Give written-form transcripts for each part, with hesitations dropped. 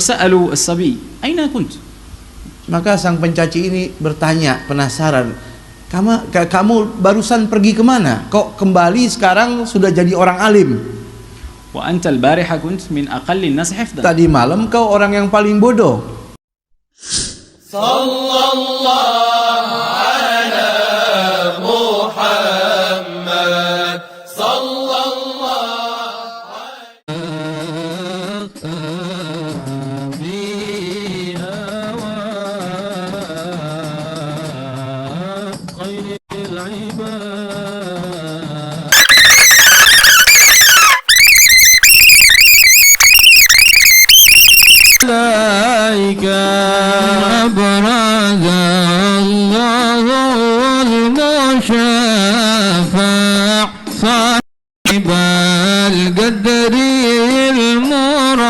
سألوا الصبي أين كنت؟ Maka sang pencaci ini bertanya, penasaran, kamu barusan pergi kemana? Kok kembali sekarang sudah jadi orang alim? وأنت البارحة كنت من أقل الناس حفظا. Tadi malam kau orang yang paling bodoh. Sallallahu ala Muhammad sallallahu أبرز الله المشفع صاحب القدر المرفع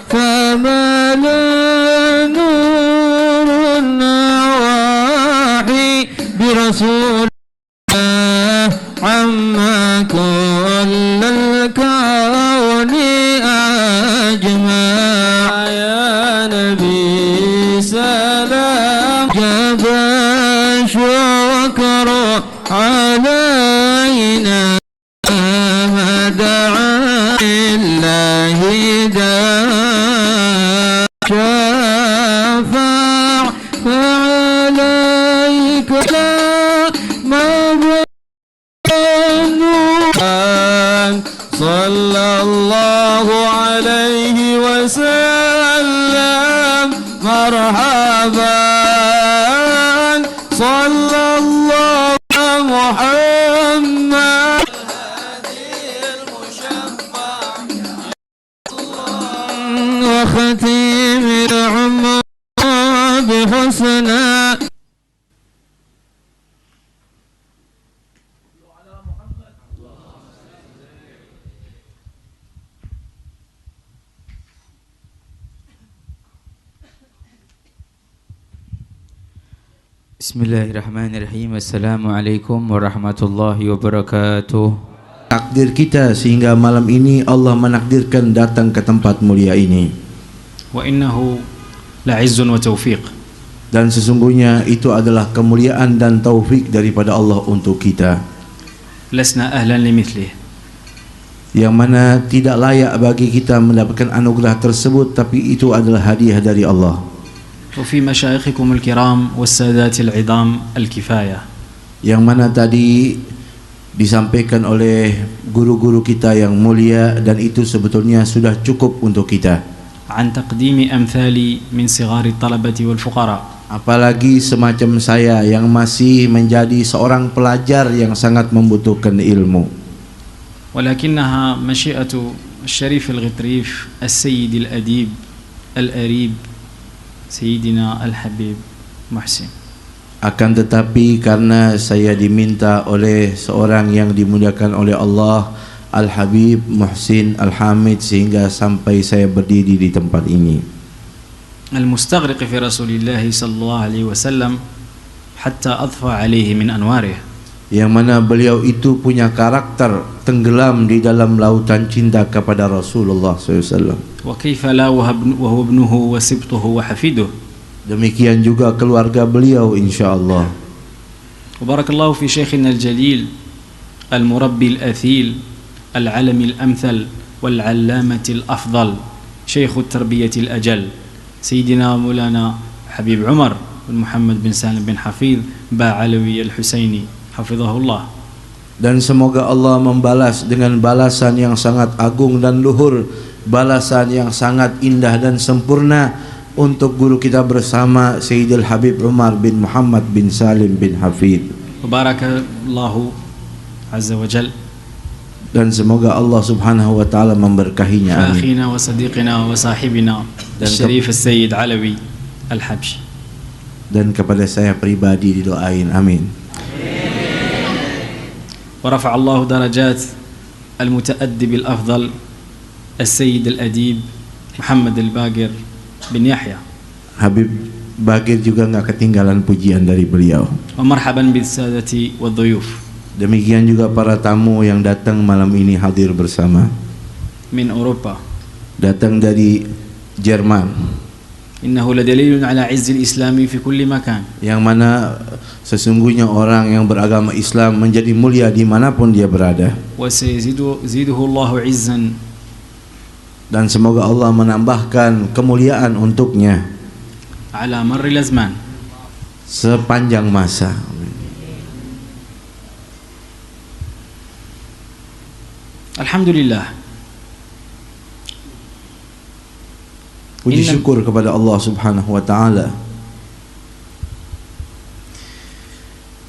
فما نور النواحي برسول الله عما كل الكون أجمع يا نبي سلام جب شكر علينا ما دعا الله داع شفاع فعليك لا صلى الله عليه وسلم مرحبا صلى الله محمد وختيم العمر بحسنى. Bismillahirrahmanirrahim. Assalamualaikum warahmatullahi wabarakatuh. Takdir kita sehingga malam ini Allah menakdirkan datang ke tempat mulia ini. وإنه لعز وتوفيق. Dan sesungguhnya itu adalah kemuliaan dan taufik daripada Allah untuk kita. لسنا أهلا لمثله. Yang mana tidak layak bagi kita mendapatkan anugerah tersebut, tapi itu adalah hadiah dari Allah. وفي مشايخكم الكرام والسادات العظام الكفاية. Yang mana tadi disampaikan oleh guru-guru kita yang mulia, dan itu sebetulnya sudah cukup untuk kita. عن تقديم أمثالي من صغار الطلبة والفقراء. Apalagi semacam saya yang masih menjadi seorang pelajar yang sangat membutuhkan ilmu. ولكنها مشيئة الشريف الغطريف السيد الأديب الأريب Sayyidina Al-Habib Muhsin. Akan tetapi karena saya diminta oleh seorang yang dimuliakan oleh Allah, Al-Habib Muhsin Al-Hamid, sehingga sampai saya berdiri di tempat ini. Al-mustaghriq fi Rasulillah sallallahu alaihi wasallam hatta adfa alaihi min anwarih. Yang mana beliau itu punya karakter tenggelam di dalam lautan cinta kepada Rasulullah SAW. وكيف لا وهو ابنه وسبطه وحفيده. Demikian juga keluarga beliau insyaallah. وبارك الله في شيخنا الجليل المربي الأثيل العلم الأمثل والعلامة الأفضل شيخ التربية الأجل سيدنا مولانا حبيب عمر بن محمد بن سالم بن حفيظ با علوي الحسيني حفظه الله. Dan semoga Allah membalas dengan balasan yang sangat agung dan luhur, balasan yang sangat indah dan sempurna untuk guru kita bersama Sayyidil Habib Umar bin Muhammad bin Salim bin Hafidh. Barakallahu azza wa jal. Dan semoga Allah Subhanahu wa taala memberkahinya. Amin. Akhina wa sadiqina wa sahibina Syarif Sayyid Alawi Al-Habshi. Dan kepada saya pribadi didoain. Amin. ورفع الله درجات المتأدب الأفضل السيد الأديب محمد الباقر بن يحيى. Habib Bagir juga nggak ketinggalan pujian dari beliau. ومرحبا بالسادة والضيوف. Demikian juga para tamu yang datang malam ini hadir bersama. من أوروبا. datang dari Jerman, إنه لدليل على عز الإسلام في كل مكان. yang mana sesungguhnya orang yang beragama Islam menjadi mulia dimanapun dia berada, وسيزيده الله عزا dan semoga Allah menambahkan kemuliaan untuknya على مر الأزمان. sepanjang masa. الحمد لله. Puji syukur kepada Allah Subhanahu wa taala.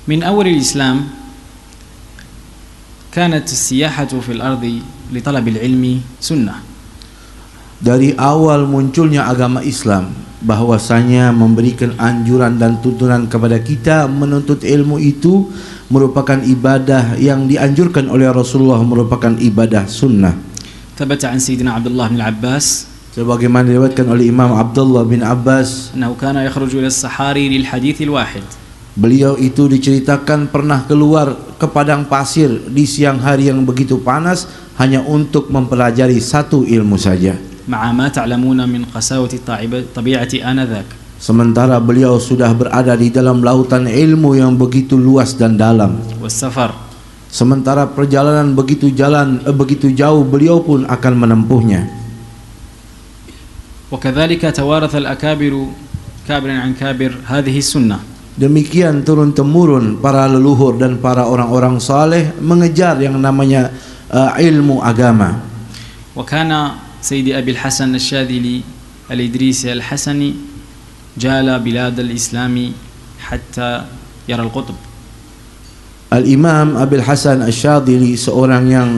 من أول الإسلام كانت السياحة في الأرض لطلب العلم سنة. Dari awal munculnya agama Islam, bahwasanya memberikan anjuran dan tuntunan kepada kita menuntut ilmu itu merupakan ibadah yang dianjurkan oleh Rasulullah, merupakan ibadah sunnah. ثبت عن سيدنا عبد الله بن العباس Sebagaimana diriwayatkan oleh Imam Abdullah bin Abbas, أنه كان يخرج إلى الصحاري للحديث الواحد. beliau itu diceritakan pernah keluar ke padang pasir di siang hari yang begitu panas hanya untuk mempelajari satu ilmu saja. مع ما تعلمون من قساوة الطبيعة آنذاك. Sementara beliau sudah berada di dalam lautan ilmu yang begitu luas dan dalam. والسفر. Sementara perjalanan begitu jauh beliau pun akan menempuhnya. وكذلك توارث الأكابر كابر عن كابر هذه السنة. Demikian turun temurun para leluhur dan para orang-orang saleh mengejar yang namanya ilmu agama. وكان سيدي أبي الحسن الشاذلي الإدريسي الحسني جال بلاد الإسلام حتى يرى القطب. Al-Imam Abil Hasan Asy-Syadzili, seorang yang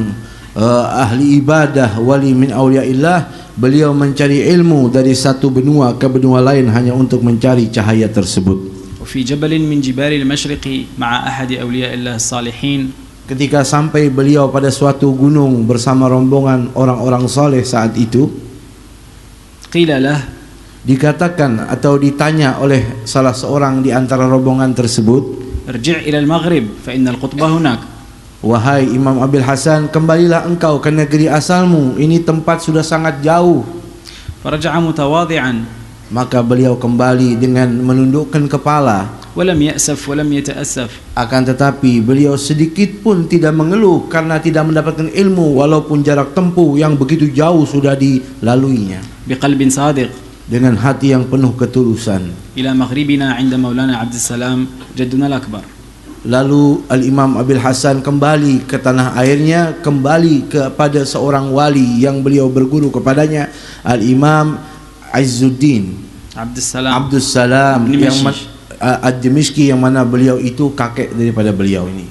ahli ibadah, wali min auliyaillah, beliau mencari ilmu dari satu benua ke benua lain hanya untuk mencari cahaya tersebut. وفي جبل من جبال المشرق مع أحد أولياء الله الصالحين. Ketika sampai beliau pada suatu gunung bersama rombongan orang-orang saleh saat itu, قيل له dikatakan atau ditanya oleh salah seorang di antara rombongan tersebut, ارجع إلى المغرب فإن القطب هناك. wahai Imam Abil Hasan, kembalilah engkau ke negeri asalmu, ini tempat sudah sangat jauh. فرجع متواضعا Maka beliau kembali dengan menundukkan kepala, ولم يأسف ولم يتأسف. akan tetapi beliau sedikit pun tidak mengeluh karena tidak mendapatkan ilmu walaupun jarak tempuh yang begitu jauh sudah dilaluinya, بقلب صادق dengan hati yang penuh ketulusan. إلى مغربنا عند مولانا عبد السلام جدنا الأكبر. Lalu Al-Imam Abil Hasan kembali ke tanah airnya, kembali kepada seorang wali yang beliau berguru kepadanya, Al-Imam Izzuddin Abdus Salam yang Ad-Dimishqi, yang mana beliau itu kakek daripada beliau ini.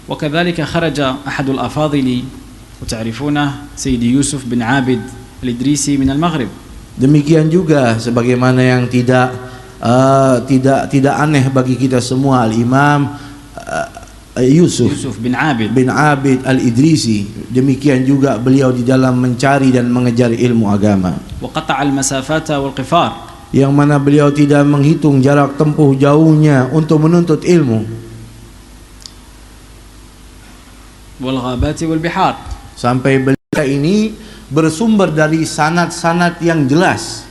وكذلك خرج أحد الأفاضل وتعرفونه سيدي يوسف بن عابد الإدريسي من المغرب. Demikian juga sebagaimana yang tidak aneh bagi kita semua, Al-Imam Yusuf bin Abid Al-Idrisi, demikian juga beliau di dalam mencari dan mengejar ilmu agama, وقطع المسافات والقفار, yang mana beliau tidak menghitung jarak tempuh jauhnya untuk menuntut ilmu, والغابات والبحار, sampai beliau ini bersumber dari sanad-sanad yang jelas.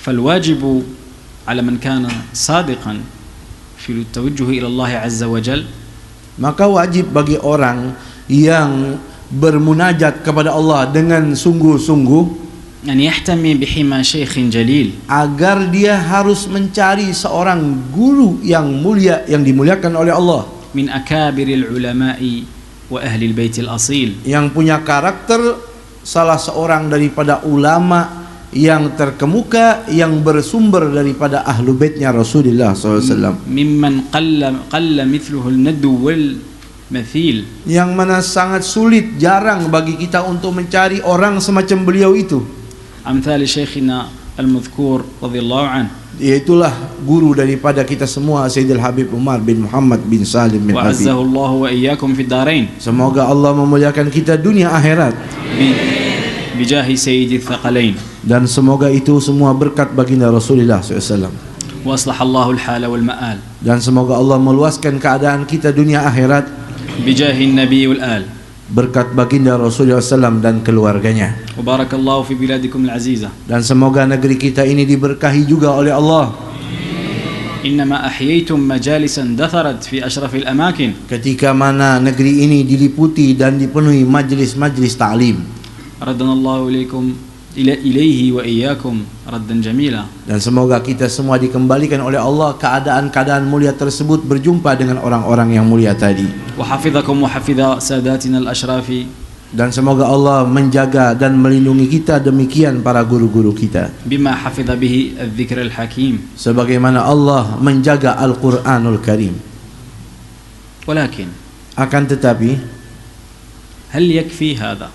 فالواجب على من كان صادقا في التوجه إلى الله عز وجل, maka wajib bagi orang yang bermunajat kepada Allah dengan sungguh-sungguh أن يحتمي بحمى شيخ جليل, agar dia harus mencari seorang guru yang mulia, yang dimuliakan oleh Allah, من أكابر العلماء وأهل البيت الأصيل, yang punya karakter salah seorang daripada ulama yang terkemuka, yang bersumber daripada ahlu baitnya Rasulullah SAW, ممن قل مثله الند والمثيل, yang mana sangat sulit, jarang bagi kita untuk mencari orang semacam beliau itu. أمثال شيخنا المذكور رضي الله عنه, Iaitulah guru daripada kita semua, Sayyidil Habib Umar bin Muhammad bin Salim bin وعزه Habib. الله وإياكم في الدارين, Semoga Allah memuliakan kita dunia akhirat, بجاه سيد الثقلين, dan semoga itu semua berkat baginda Rasulullah SAW. وأصلح الله الحال والمآل, Dan semoga Allah meluaskan keadaan kita dunia akhirat بجاه النبي والآل, berkat baginda Rasulullah SAW dan keluarganya. وبارك الله في بلادكم العزيزة. Dan semoga negeri kita ini diberkahi juga oleh Allah. إنما أحييتم مجالسا دثرت في أشرف الأماكن. Ketika mana negeri ini diliputi dan dipenuhi majlis-majlis ta'lim. ردنا الله إليه وإياكم ردا جميلا. Dan semoga kita semua dikembalikan oleh Allah keadaan-keadaan mulia tersebut berjumpa dengan orang-orang yang mulia tadi. وحفظكم وحفظ ساداتنا الأشراف. Dan semoga Allah menjaga dan melindungi kita demikian para guru-guru kita. بما حفظ به الذكر الحكيم. Sebagaimana Allah menjaga Al-Quranul Karim. ولكن Akan tetapi, هل يكفي هذا؟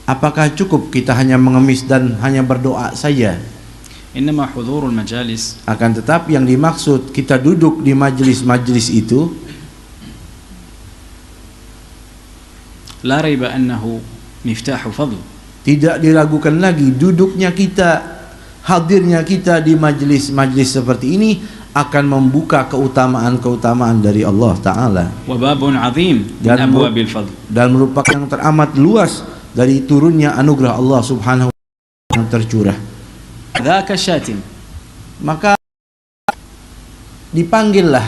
apakah cukup kita hanya mengemis dan hanya berdoa saja? إنما حضور المجالس Akan tetapi yang dimaksud kita duduk di majlis-majlis itu, لا ريب أنه مفتاح فضل. tidak diragukan lagi duduknya kita, hadirnya kita di majlis-majlis seperti ini akan membuka keutamaan-keutamaan dari Allah Ta'ala, وباب عظيم من Dan أبواب الفضل. dan merupakan yang teramat luas dari turunnya anugerah Allah Subhanahu wa Ta'ala yang tercurah. ذاك الشاتم. Maka dipanggillah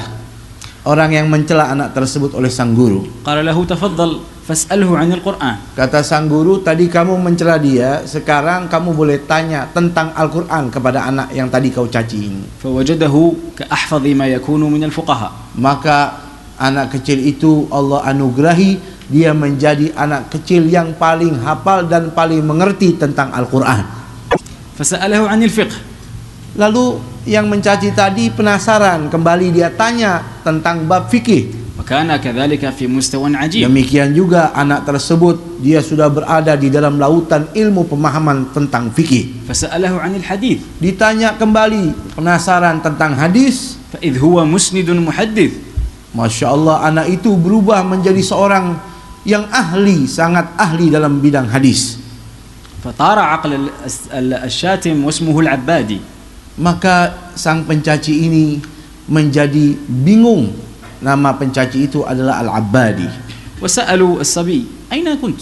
orang yang mencela anak tersebut oleh sang guru. قال له تفضل فاسأله عن القرآن. Kata sang guru, tadi kamu mencela dia, sekarang kamu boleh tanya tentang Al-Quran kepada anak yang tadi kau caci ini. فوجده كأحفظ ما يكون من الفقهاء. Maka anak kecil itu Allah anugerahi, dia menjadi anak kecil yang paling hafal dan paling mengerti tentang Al-Quran. فسأله عن الفقه. Lalu yang mencaci tadi penasaran, kembali dia tanya tentang bab fikih. وكان كذلك في مستوى عجيب. Demikian juga anak tersebut, dia sudah berada di dalam lautan ilmu pemahaman tentang fikih. فسأله عن الحديث. Ditanya kembali, penasaran tentang hadis. فإذ هو مسند محدث. Masya Allah, anak itu berubah menjadi seorang yang ahli, sangat ahli dalam bidang hadis. فطار عقل الشاتم واسمه العبادي. Maka sang pencaci ini menjadi bingung. Nama pencaci itu adalah Al-Abbadi. وسألوا الصبي أين كنت؟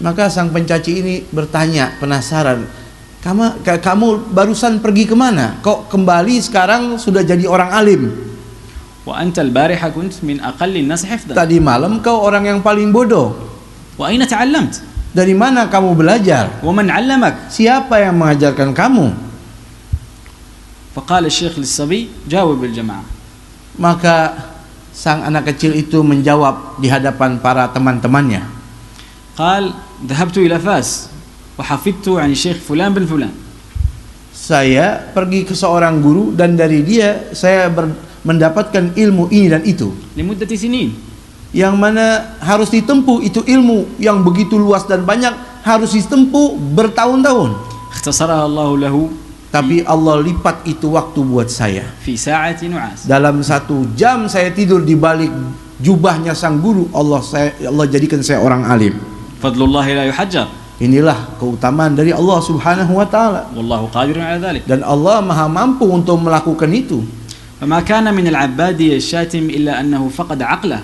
Maka sang pencaci ini bertanya, penasaran, kamu barusan pergi kemana? Kok kembali sekarang sudah jadi orang alim? وأنت البارحة كنت من أقل الناس حفظا. Tadi malam kau orang yang paling bodoh. وأين تعلمت؟ Dari mana kamu belajar? ومن علمك؟ Siapa yang mengajarkan kamu? فقال الشيخ للصبي جاوب الجماعة. Maka sang anak kecil itu menjawab di hadapan para teman-temannya. قال ذهبت إلى فاس وحفظت عن الشيخ فلان بن فلان. Saya pergi ke seorang guru dan dari dia saya mendapatkan ilmu ini dan itu. لمدة سنين. Yang mana harus ditempuh itu ilmu yang begitu luas dan banyak, harus ditempuh bertahun-tahun. اختصرها الله له Tapi Allah lipat itu waktu buat saya. في ساعة نعاس. Dalam 1 jam saya tidur di balik jubahnya sang guru, Allah jadikan saya orang alim. فضل الله لا يحجر. Inilah keutamaan dari Allah Subhanahu wa Ta'ala. والله قادر على ذلك. Dan Allah maha mampu untuk melakukan itu. فما كان من العبادي الشاتم إلا أنه فقد عقله.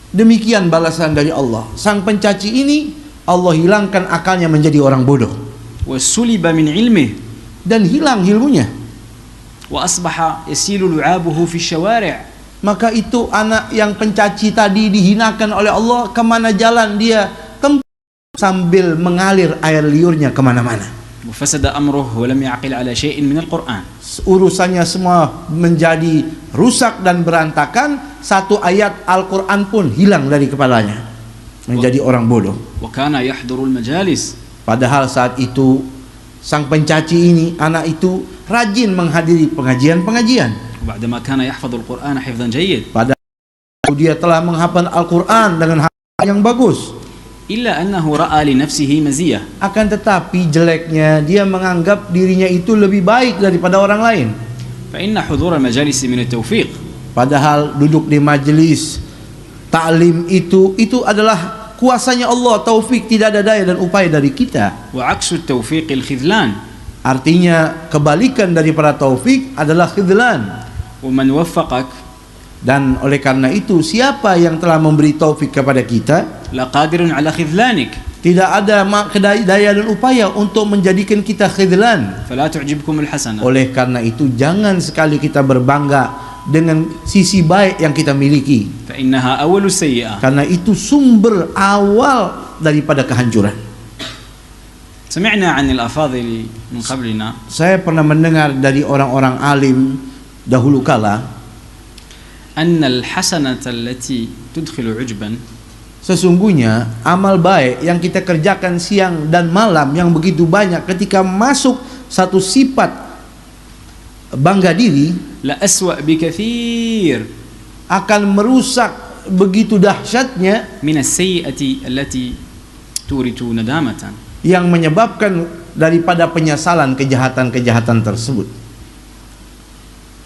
Demikian balasan dari Allah. Sang pencaci ini Allah hilangkan akalnya menjadi orang bodoh. وسلب من علمه. Dan hilang ilmunya. وأصبح يسيل لعابه في الشوارع. Maka itu anak yang pencaci tadi dihinakan oleh Allah, kemana jalan dia sambil mengalir air liurnya kemana-mana. وفسد أمره ولم يعقل على شيء من القرآن. Urusannya semua menjadi rusak dan berantakan. Satu ayat Al-Quran pun hilang dari kepalanya, menjadi orang bodoh. وكان يحضر المجالس. Padahal saat itu sang pencaci ini, anak itu rajin menghadiri pengajian-pengajian. وبعدما كان يحفظ القرآن حفظا جيد. Padahal dia telah menghafal Al-Quran dengan hafalan yang bagus. إلا أنه رأى لنفسه مزية. Akan tetapi jeleknya dia menganggap dirinya itu lebih baik daripada orang lain. فإن حضور المجالس من التوفيق. Padahal duduk di majelis ta'lim itu adalah kuasanya Allah, taufik, tidak ada daya dan upaya dari kita. وعكس التوفيق الخذلان. Artinya kebalikan daripada taufik adalah khidlan. ومن وفقك Dan oleh karena itu, siapa yang telah memberi taufik kepada kita? لقادر على خذلانك. Tidak ada daya dan upaya untuk menjadikan kita khidlan. فلا تعجبكم الحسنة. Oleh karena itu, jangan sekali kita berbangga dengan sisi baik yang kita miliki, فإنها أول السيئة. karena itu sumber awal daripada kehancuran. سمعنا عن الأفاضل من قبلنا Saya pernah mendengar dari orang-orang alim dahulu kala, أن الحسنة التي تدخل عجبا sesungguhnya amal baik yang kita kerjakan siang dan malam yang begitu banyak, ketika masuk satu sifat bangga diri, لأسوأ بكثير akan merusak begitu dahsyatnya, من السيئة التي تورث ندامة. yang menyebabkan daripada penyesalan kejahatan-kejahatan tersebut.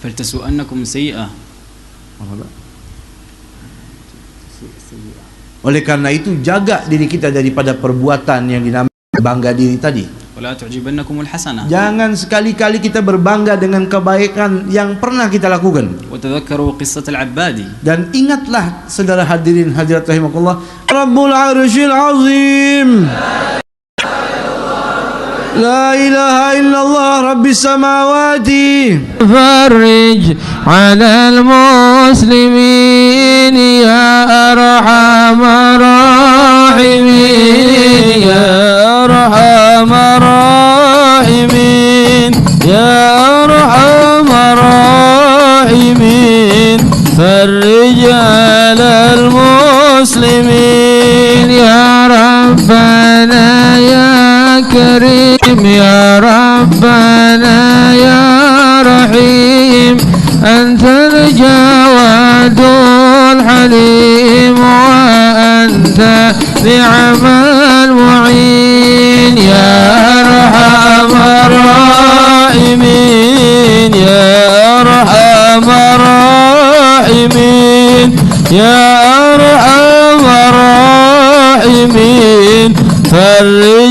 فلتسوءنكم سيئة. Oleh karena itu, jaga diri kita daripada perbuatan yang dinamakan bangga diri tadi. ولا تعجبنكم الحسنة. Jangan sekali-kali kita berbangga dengan kebaikan yang pernah kita lakukan. وتذكروا قصة العبادي. Dan ingatlah, saudara hadirin hadirat rahimakumullah, Rabbul Arsyil Azim, La ilaha illallah Rabbis Samawati. فرج على المسلمين يا أرحم الراحمين يا أرحم الراحمين يا أرحم الراحمين فرج على المسلمين يا ربنا يا كريم يا ربنا يا رحيم أنت الجواد الحليم وأنت نعم المعين يا أرحم الراحمين يا أرحم الراحمين يا أرحم الراحمين فرج